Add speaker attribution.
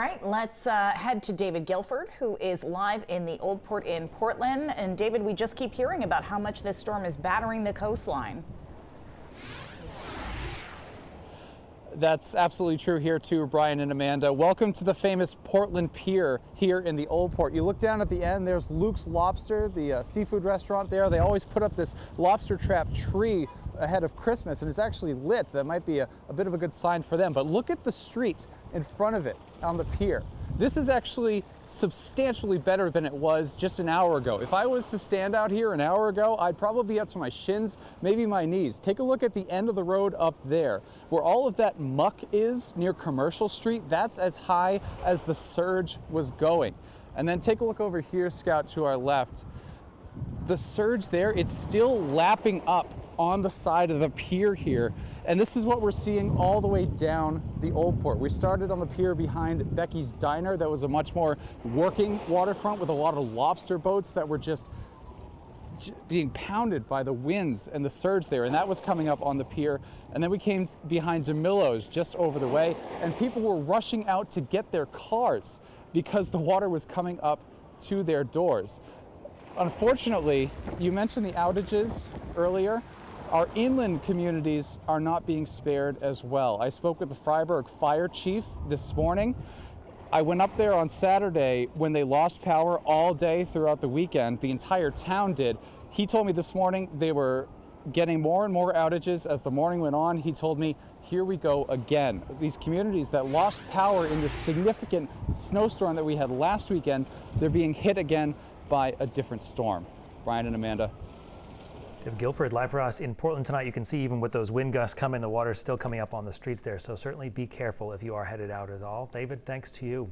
Speaker 1: All right, let's head to David Guildford, who is live in the Old Port in Portland. And David, we just keep hearing about how much this storm is battering the coastline.
Speaker 2: That's absolutely true here too, Brian and Amanda. Welcome to the famous Portland Pier here in the Old Port. You look down at the end, there's Luke's Lobster, the seafood restaurant there. They always put up this lobster trap tree ahead of Christmas, and it's actually lit. That might be a bit of a good sign for them. But look at the street in front of it on the pier. This is actually substantially better than it was just an hour ago. If I was to stand out here an hour ago, I'd probably be up to my shins, maybe my knees. Take a look at the end of the road up there, where all of that muck is near Commercial Street. That's as high as the surge was going. And then take a look over here, Scout, to our left. The surge there, it's still lapping up on the side of the pier here. And this is what we're seeing all the way down the Old Port. We started on the pier behind Becky's Diner. That was a much more working waterfront with a lot of lobster boats that were just being pounded by the winds and the surge there. And that was coming up on the pier. And then we came behind DeMillo's just over the way, and people were rushing out to get their cars because the water was coming up to their doors. Unfortunately, you mentioned the outages earlier. Our inland communities are not being spared as well. I spoke with the Freiburg fire chief this morning. I went up there on Saturday when they lost power all day throughout the weekend. The entire town did. He told me this morning they were getting more and more outages as the morning went on. He told me, here we go again. These communities that lost power in this significant snowstorm that we had last weekend, they're being hit again by a different storm. Brian and Amanda.
Speaker 3: David Guildford live for us in Portland tonight. You can see even with those wind gusts coming, the water's still coming up on the streets there. So certainly be careful if you are headed out at all. David, thanks to you.